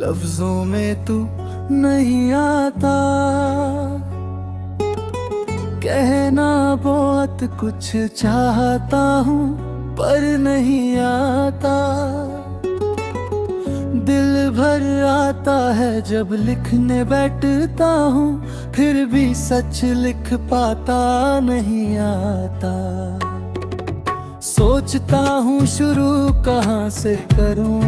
लफ्जों में तू नहीं आता। कहना बहुत कुछ चाहता हूँ पर नहीं आता। दिल भर आता है जब लिखने बैठता हूँ, फिर भी सच लिख पाता नहीं आता। सोचता हूँ शुरू कहाँ से करूँ,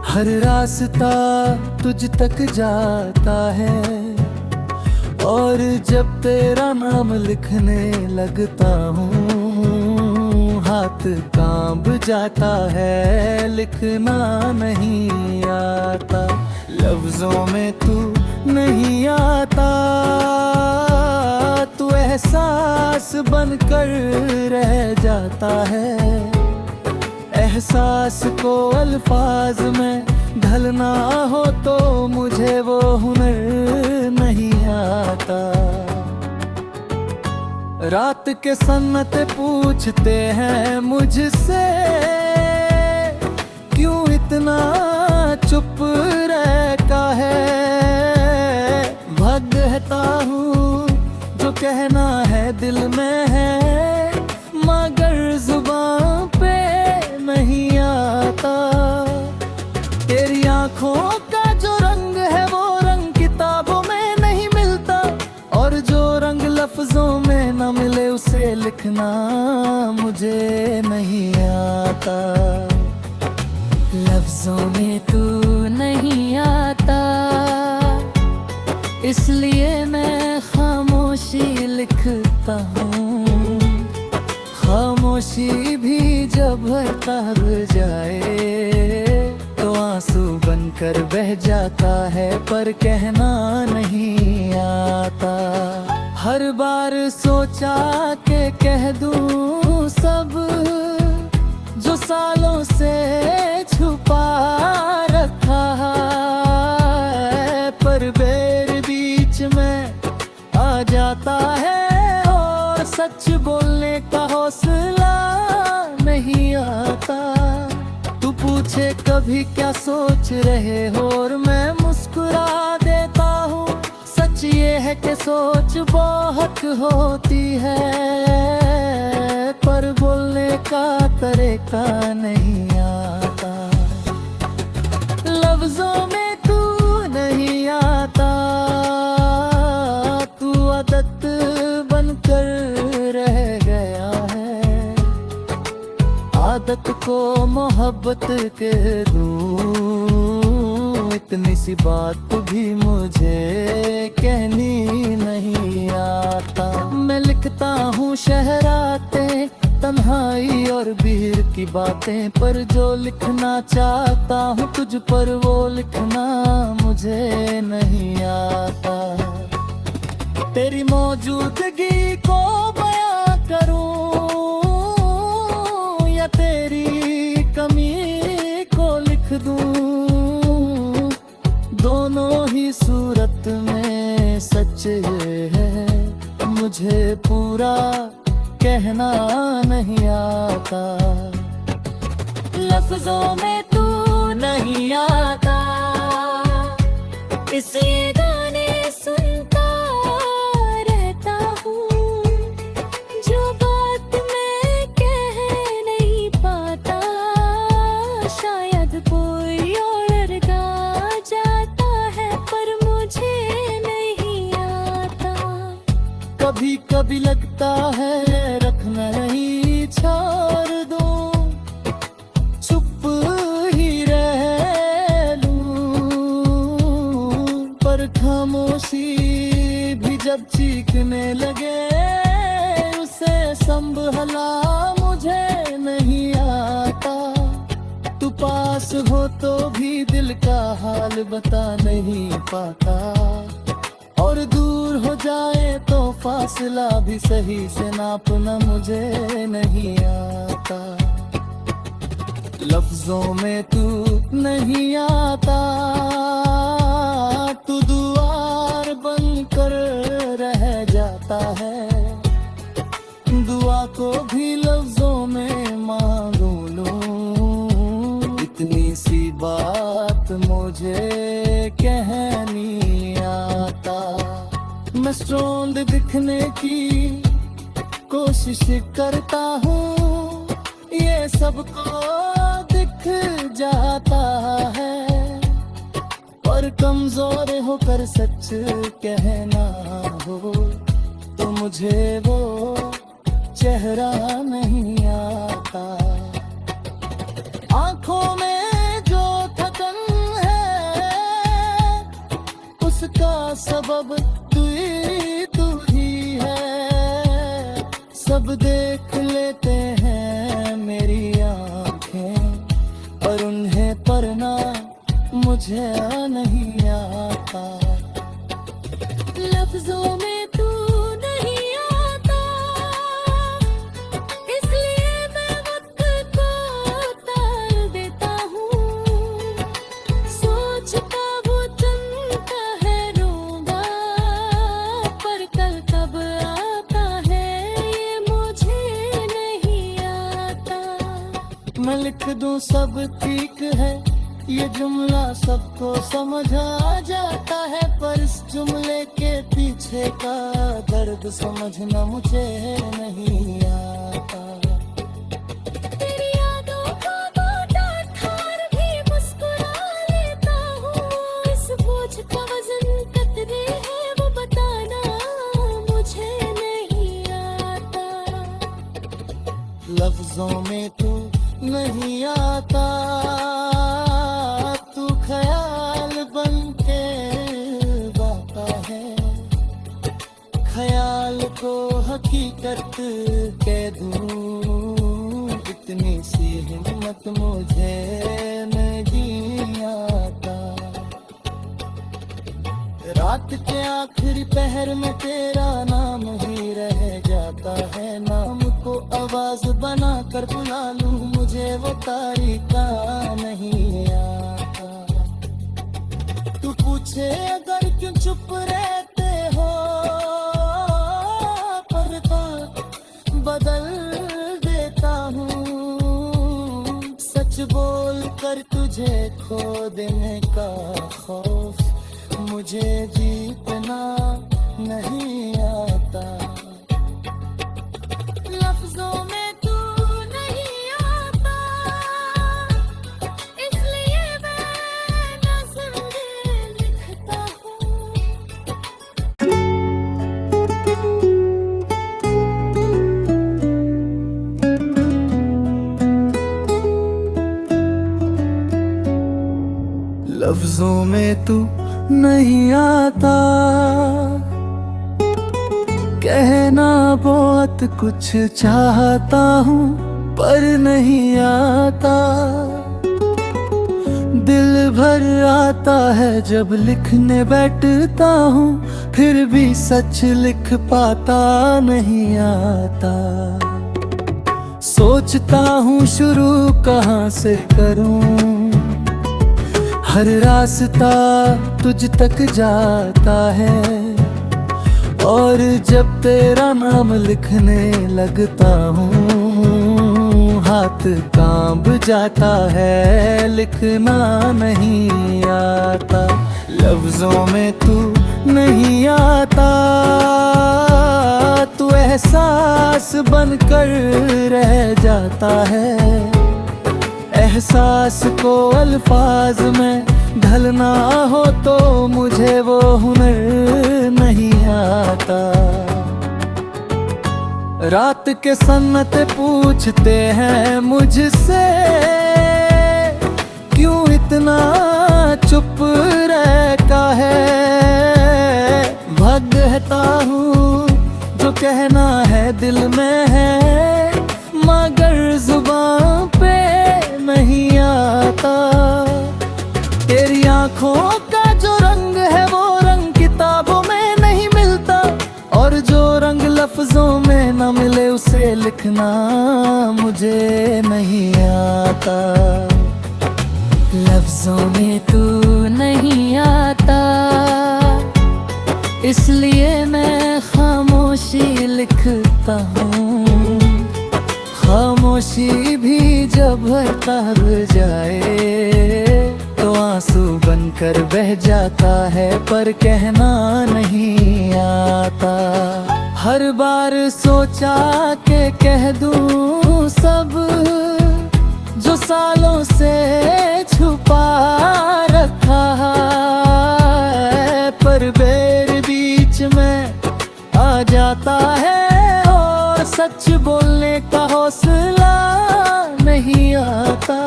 हर रास्ता तुझ तक जाता है। और जब तेरा नाम लिखने लगता हूँ, हाथ कांप जाता है, लिखना नहीं आता। लफ्जों में तू नहीं आता, तू एहसास बनकर रह जाता है। एहसास को अल्फाज में ढलना हो तो मुझे वो हुनर नहीं आता। रात के सन्नते पूछते हैं मुझसे, क्यों इतना चुप रहता है। भगता हूँ जो कहना है दिल में है, मगर जुबान पे नहीं आता। तेरी आंखों का जो रंग है वो रंग किताबों में नहीं मिलता, और जो रंग लफ्जों में न मिले उसे लिखना मुझे नहीं आता। लफ्जों में तू नहीं आता, इसलिए मैं खामोशी लिखता हूँ। खामोशी भी जब तब जाए तो आंसू बनकर बह जाता है, पर कहना नहीं आता। हर बार सोचा के कह दूं सब जो सालों से छुपा रखा है, पर बेर बीच में आ जाता है और सच बोलने का हौसला नहीं आता। तू पूछे कभी क्या सोच रहे हो और मैं मुस्कुरा देता हूँ। सच ये है कि सोच बहुत होती है, पर बोलने का तरीका नहीं आता। लफ्जों में तू नहीं आता, तू आदत बनकर रह गया है। आदत को मोहब्बत कह दूं, इतनी सी बात भी मुझे कहनी नहीं आता। मैं लिखता हूँ शहराते तन्हाई और भीड़ की बातें, पर जो लिखना चाहता हूँ तुझ पर वो लिखना मुझे नहीं आता। तेरी मौजूदगी को बयां करूं या तेरी कमी को लिख दूं, दोनों ही सूरत में सच है। मुझे पूरा कहना नहीं आता। लफ्जों में तू नहीं आता, इसे गाने सुनता रहता हूँ। जो बात मैं कह नहीं पाता, शायद कोई और गा जाता है, पर मुझे नहीं आता। कभी कभी लगता है रखना नहीं छोड़ दूं, चुप ही रह लूं, पर खामोशी भी जब चीखने लगे उसे संभला मुझे नहीं आता। तू पास हो तो भी दिल का हाल बता नहीं पाता, और दूर हो जाए तो फासला भी सही से नापना मुझे नहीं आता। लफ्जों में तू नहीं आता, तू दुआर बनकर रह जाता है। दुआ को भी लफ्जों में मांगू लूं, इतनी सी बात मुझे कह नहीं आता। मैं स्ट्रॉन्ग दिखने की कोशिश करता हूँ, ये सबको दिख जाता है, और कमजोर होकर सच कहना हो तो मुझे वो चेहरा नहीं आता। आंखों में जो थकन है उसका सबब तू ही है। सब देख लेते हैं मेरी आंखें, पर उन्हें पढ़ना मुझे नहीं आता। लफ्जों में तू नहीं आता, इसलिए मैं वक्त को टाल देता हूँ। सोचता वो चलता है रोगा, पर कल कब आता है ये मुझे नहीं आता। मैं लिख दूं सब ठीक है, ये जुमला सबको समझ आ जाता है, पर इस जुमले के पीछे का दर्द समझना मुझे नहीं आता। तेरी यादों को डांट भी मुस्कुरा लेता हूँ। इस बोझ का वजन कितने है वो बताना मुझे नहीं आता। लफ्जों में तू नहीं आता, तू ख्याल बन के बाता है। ख्याल को हकीकत कह दूं, इतनी सी हिम्मत मुझे नहीं आता। रात के आखिरी पहर में तेरा नाम ही रह जाता है। नाम को आवाज बना कर बुला लूं, मुझे वो तारीका नहीं आता। तू पूछे अगर क्यों चुप रहते हो, पर्दा बदल देता हूँ। सच बोल कर तुझे खो देने का खौफ मुझे जीतना नहीं आता। लफ्जों में तू नहीं आता, इसलिए मैं नज़्म लिखता हूँ। लफ्जों में तू नहीं आता, कहना बहुत कुछ चाहता हूँ पर नहीं आता। दिल भर आता है जब लिखने बैठता हूँ, फिर भी सच लिख पाता नहीं आता। सोचता हूँ शुरू कहाँ से करूँ, हर रास्ता तुझ तक जाता है, और जब तेरा नाम लिखने लगता हूँ हाथ कांप जाता है, लिखना नहीं आता। लफ्जों में तू नहीं आता, तू एहसास बनकर रह जाता है। एहसास को अल्फाज में ढलना हो तो मुझे वो हुनर नहीं आता। रात के सन्नते पूछते हैं मुझसे, क्यों इतना चुप रहता है। भगता हूँ जो कहना है दिल में है, मगर जुबान पे नहीं आता। तेरी आंखों का जो रंग है वो रंग किताबों में नहीं मिलता, और जो रंग लफ्जों में न मिले उसे लिखना मुझे नहीं आता। लफ्जों में तू नहीं आता, इसलिए मैं खामोशी लिखता हूँ। खामोशी भी जब तब जाए तो तो आंसू बनकर बह जाता है, पर कहना नहीं आता। हर बार सोचा के कह दूं सब जो सालों से छुपा रखा है, पर बेर बीच में आ जाता है और सच बोलने का हौसला नहीं आता।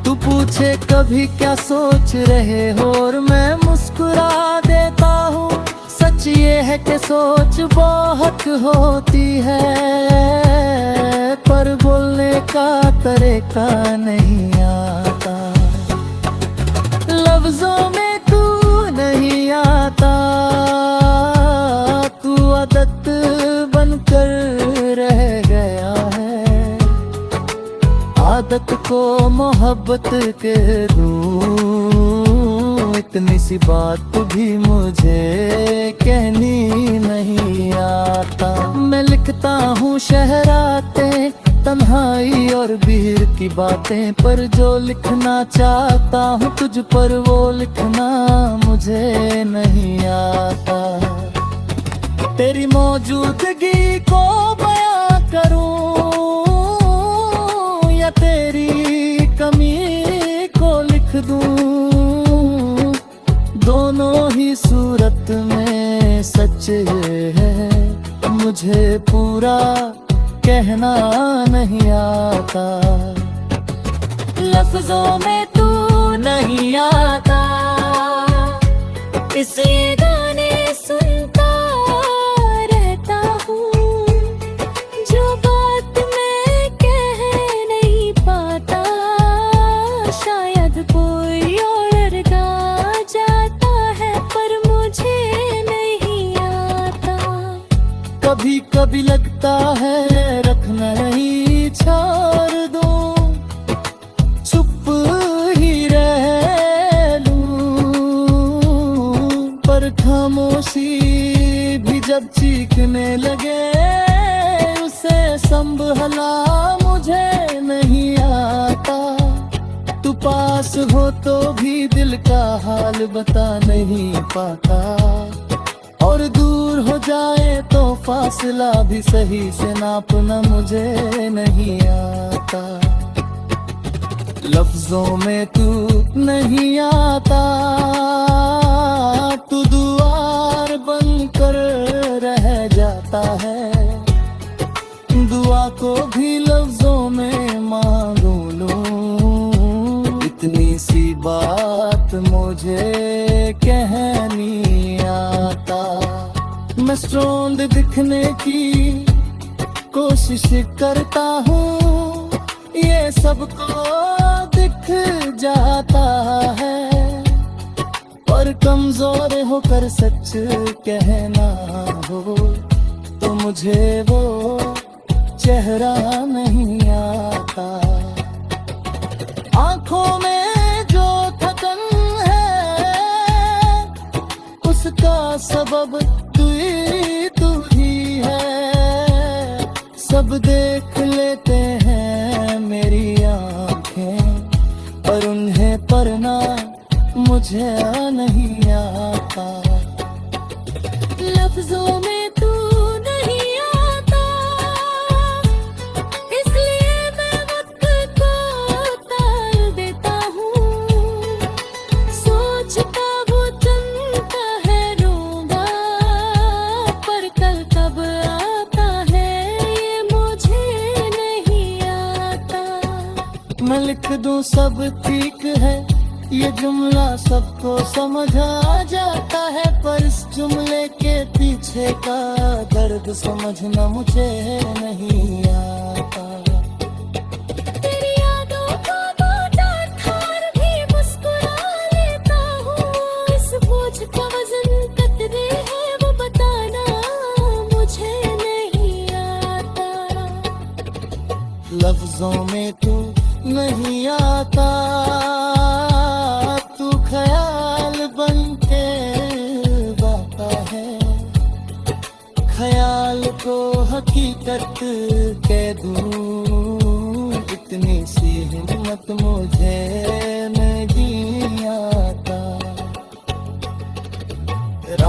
तू पूछे कभी क्या सोच रहे हो और मैं मुस्कुरा देता हूँ। सच ये है कि सोच बहुत होती है, पर बोलने का तरीका नहीं आता। लफ्जों में तू नहीं आता, तू आदत बनकर रह गया है। आदत को मोहब्बत कह दूं, इतनी सी बात भी मुझे कहनी नहीं आता। मैं लिखता हूँ शहराते, तन्हाई और भीड़ की बातें, पर जो लिखना चाहता हूँ तुझ पर वो लिखना मुझे नहीं आता। तेरी मौजूदगी को बयां करूं या तेरी कमी को लिख दूं, दोनों ही सूरत में सच है। मुझे पूरा कहना नहीं आता। लफ्जों में तू नहीं आता, इसलिए गाने सुनता रहता हूँ। जो बात मैं कह नहीं पाता, शायद कोई और गा जाता है, पर मुझे नहीं आता। कभी कभी लगता है रखना नहीं छोड़ दूं, चुप ही रह लूं, पर खामोशी भी जब चीखने लगे उसे संभला मुझे नहीं आता। तू पास हो तो भी दिल का हाल बता नहीं पाता, और दूर हो जाए तो फासला भी सही से नापना मुझे नहीं आता। लफ्जों में तू नहीं आता, तू दुआर बनकर रह जाता है। दुआ को भी लफ्जों में मांगू लूं, इतनी सी बात मुझे कहनी आता। मैं स्ट्रॉन्ग दिखने की कोशिश करता हूँ, ये सबको दिख जाता है, पर कमजोर होकर सच कहना हो तो मुझे वो चेहरा नहीं आता। आंखों में जो थकन है उसका सबब तू ही है। सब देख लेते हैं मेरी आंखें, पर उन्हें पढ़ना मुझे नहीं आता। लफ्जों में तू नहीं आता, इसलिए मैं वक्त को टाल देता हूँ। सोचता वो चलता है रोगा, पर कल कब आता है ये मुझे नहीं आता। मैं लिख दूं सब ठीक है, ये जुमला सबको समझ आ जाता है, पर इस जुमले के पीछे का दर्द समझना मुझे नहीं आता। तेरी यादों को डांट और भी मुस्कुरा लेता हूँ। इस बोझ का वजन कितने है वो बताना मुझे नहीं आता। लफ्जों में तू नहीं आता, तू ख्याल बनके बाता है। ख्याल को हकीकत कह दूं, इतनी सी हिम्मत मुझे नहीं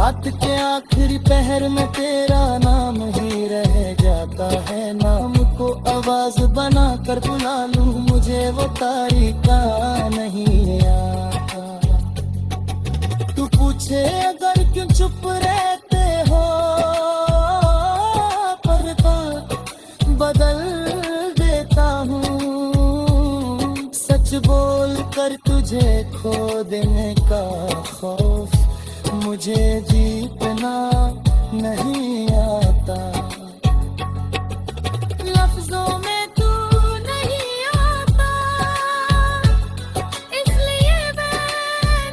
रात के आखिरी पहर में तेरा नाम ही रह जाता है। नाम को आवाज बना कर बुला लूं, मुझे वो तारीका नहीं आता। तू पूछे अगर क्यों चुप रहते हो, पर्दा बदल देता हूँ। सच बोल कर तुझे खो देने का खौफ मुझे जीतना नहीं आता। लफ्जों में तू नहीं आता, इसलिए मैं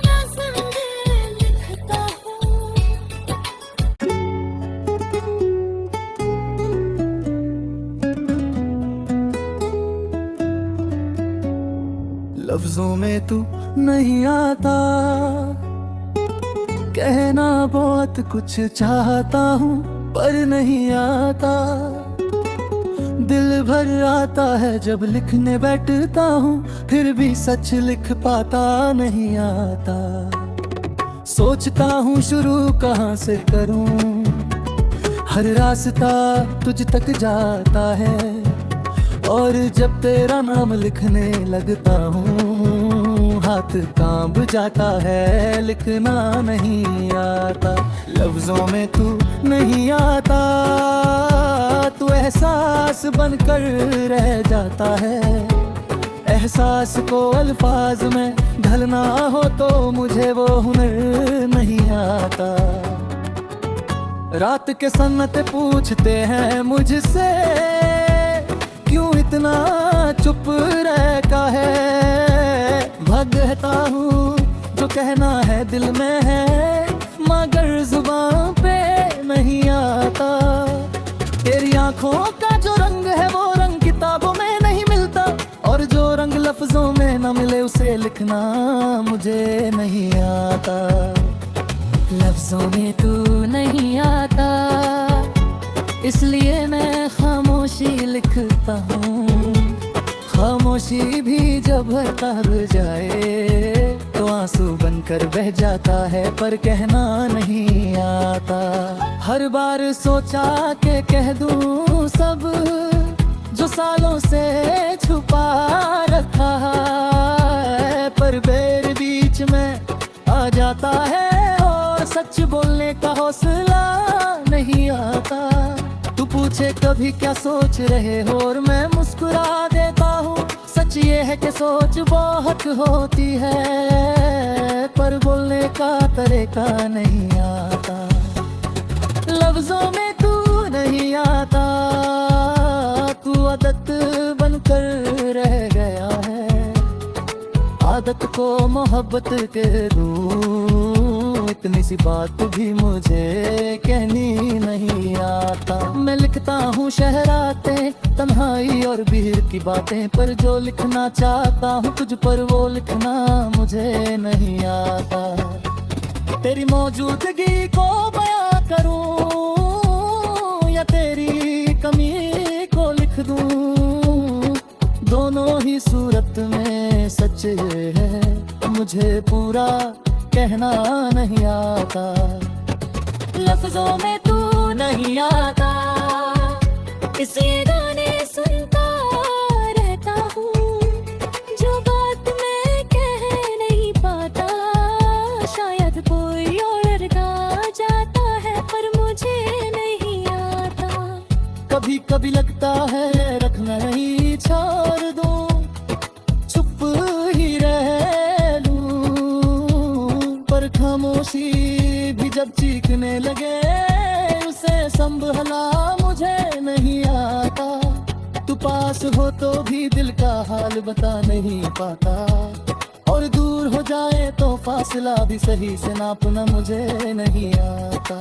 नज़्म लिखता हूँ। लफ्जों में तू नहीं आता, कहना बहुत कुछ चाहता हूँ पर नहीं आता। दिल भर आता है जब लिखने बैठता हूँ, फिर भी सच लिख पाता नहीं आता। सोचता हूँ शुरू कहाँ से करूँ, हर रास्ता तुझ तक जाता है। और जब तेरा नाम लिखने लगता हूँ, हाथ कांप जाता है, लिखना नहीं आता। लफ्जों में तू नहीं आता, तू एहसास बनकर रह जाता है। एहसास को अल्फाज में ढलना हो तो मुझे वो हुनर नहीं आता। रात के सन्नते पूछते हैं मुझसे, क्यों इतना चुप रहता है। भगता हूँ जो कहना है दिल में है, मगर जुबान पे नहीं आता। तेरी आंखों का जो रंग है वो रंग किताबों में नहीं मिलता, और जो रंग लफ्जों में न मिले उसे लिखना मुझे नहीं आता। लफ्जों में तू नहीं आता, इसलिए मैं खामोशी लिखता हूँ। खामोशी भी जब तर जाए तो आंसू बनकर बह जाता है, पर कहना नहीं आता। हर बार सोचा के कह दूं सब जो सालों से छुपा रखा है, पर बेर बीच में आ जाता है और सच बोलने का हौसला नहीं आता। तू पूछे कभी क्या सोच रहे हो और मैं मुस्कुरा देता हूँ। सच ये है कि सोच बहुत होती है, पर बोलने का तरीका नहीं आता। लफ्जों में तू नहीं आता, तू आदत बनकर रह गया है। आदत को मोहब्बत के दूं, इतनी सी बात भी मुझे कहनी नहीं आता। मैं लिखता हूँ शहराते, तन्हाई और भीड़ की बातें, पर जो लिखना चाहता हूँ तुझ पर वो लिखना मुझे नहीं आता। तेरी मौजूदगी को बयां करूँ या तेरी कमी को लिख दूँ, दोनों ही सूरत में सच ये है, मुझे पूरा कहना नहीं आता। लफ्जों में तू नहीं आता, इसे गाने सुनता रहता हूँ। जो बात मैं कह नहीं पाता, शायद कोई और गा जाता है, पर मुझे नहीं आता। कभी कभी लगता है रखना नहीं छोड़ दूं, चुप ही रह लूं, पर खामोशी भी जब चीखने लगे उसे संभला मुझे नहीं आता। तू पास हो तो भी दिल का हाल बता नहीं पाता, और दूर हो जाए तो फासला भी सही से नापना मुझे नहीं आता।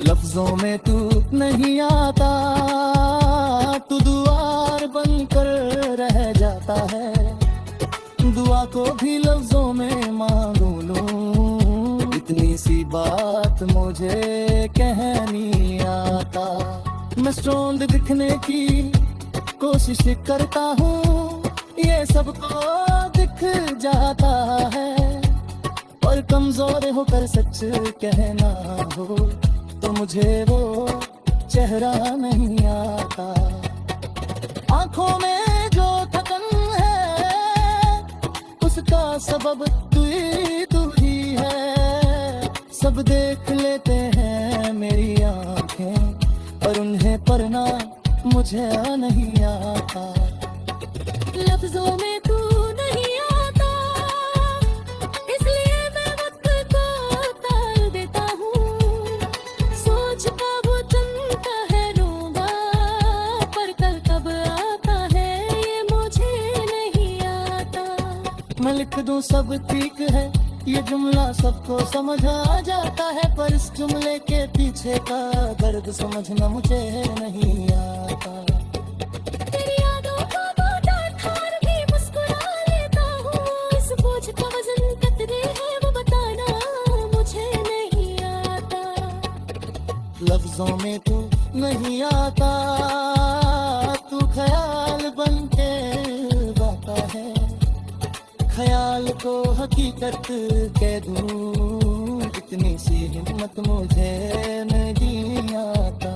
लफ्जों में तू नहीं आता, तू दुआर बनकर रह जाता है। दुआ को भी लफ्जों में मांगू लूं, इतनी सी बात मुझे कहनी आता। मैं स्ट्रॉन्ग दिखने की कोशिश करता हूँ, ये सबको दिख जाता है, पर कमजोर होकर सच कहना हो तो मुझे वो चेहरा नहीं आता। आंखों में जो थकन है उसका सबब तू ही है। सब देख लेते हैं मेरी आंखें पर उन्हें पढ़ना मुझे नहीं आता। लफ्जों में तू नहीं आता, इसलिए मैं वक्त को टाल देता हूँ। सोच का वो चलता है रोगा, पर कल कब आता है ये मुझे नहीं आता। मैं लिख दूं सब ठीक है ये जुमला सबको समझ आ जाता है, पर इस जुमले के पीछे का दर्द समझना मुझे नहीं आता। तेरी यादों का बोझ ठार भी मुस्कुरा लेता हूँ। इस बोझ का वजन कितने है वो बताना मुझे नहीं आता। लफ्जों में तू नहीं आता, तू ख्याल बन के गाता है। ख्याल को हकीकत कह दूं इतनी सी हिम्मत मुझे नहीं आता।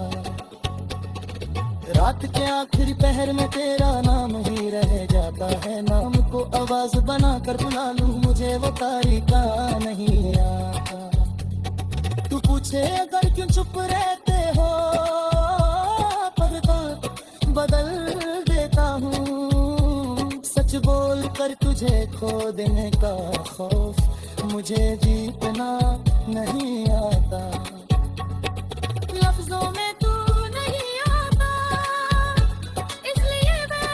रात के आखिरी पहर में तेरा नाम ही रह जाता है। नाम को आवाज बना कर बुला लूं मुझे वो तारीका नहीं आता। तू पूछे अगर क्यों चुप रहते हो, पर्दा बदल देता हूँ। सच बोल कर तुझे खो देने का खौफ मुझे जीतना नहीं आता। लफ्जों में तू नहीं आता, इसलिए मैं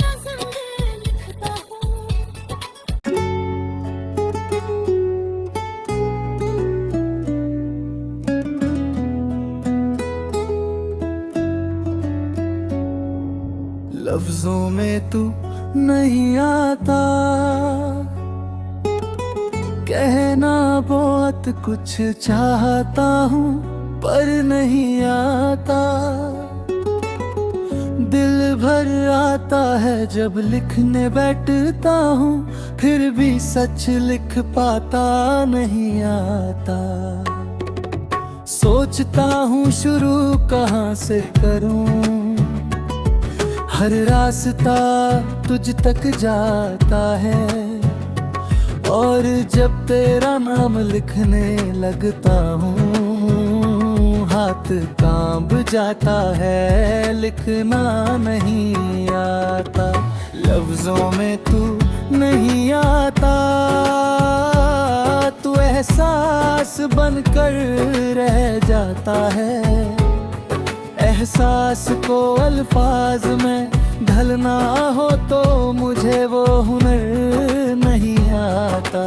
नज़्म में लिखता हूँ। लफ्जों में तू नहीं आता, कहना बहुत कुछ चाहता हूँ पर नहीं आता। दिल भर आता है जब लिखने बैठता हूँ, फिर भी सच लिख पाता नहीं आता। सोचता हूँ शुरू कहाँ से करूँ, हर रास्ता तुझ तक जाता है। और जब तेरा नाम लिखने लगता हूँ हाथ कांप जाता है, लिखना नहीं आता। लफ्जों में तू नहीं आता, तू एहसास बनकर रह जाता है। एहसास को अल्फाज में ढलना हो तो मुझे वो हुनर नहीं आता।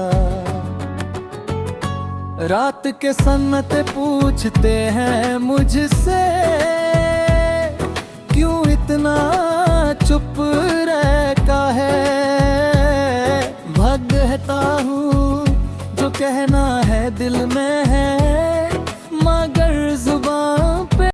रात के सन्नते पूछते हैं मुझसे क्यों इतना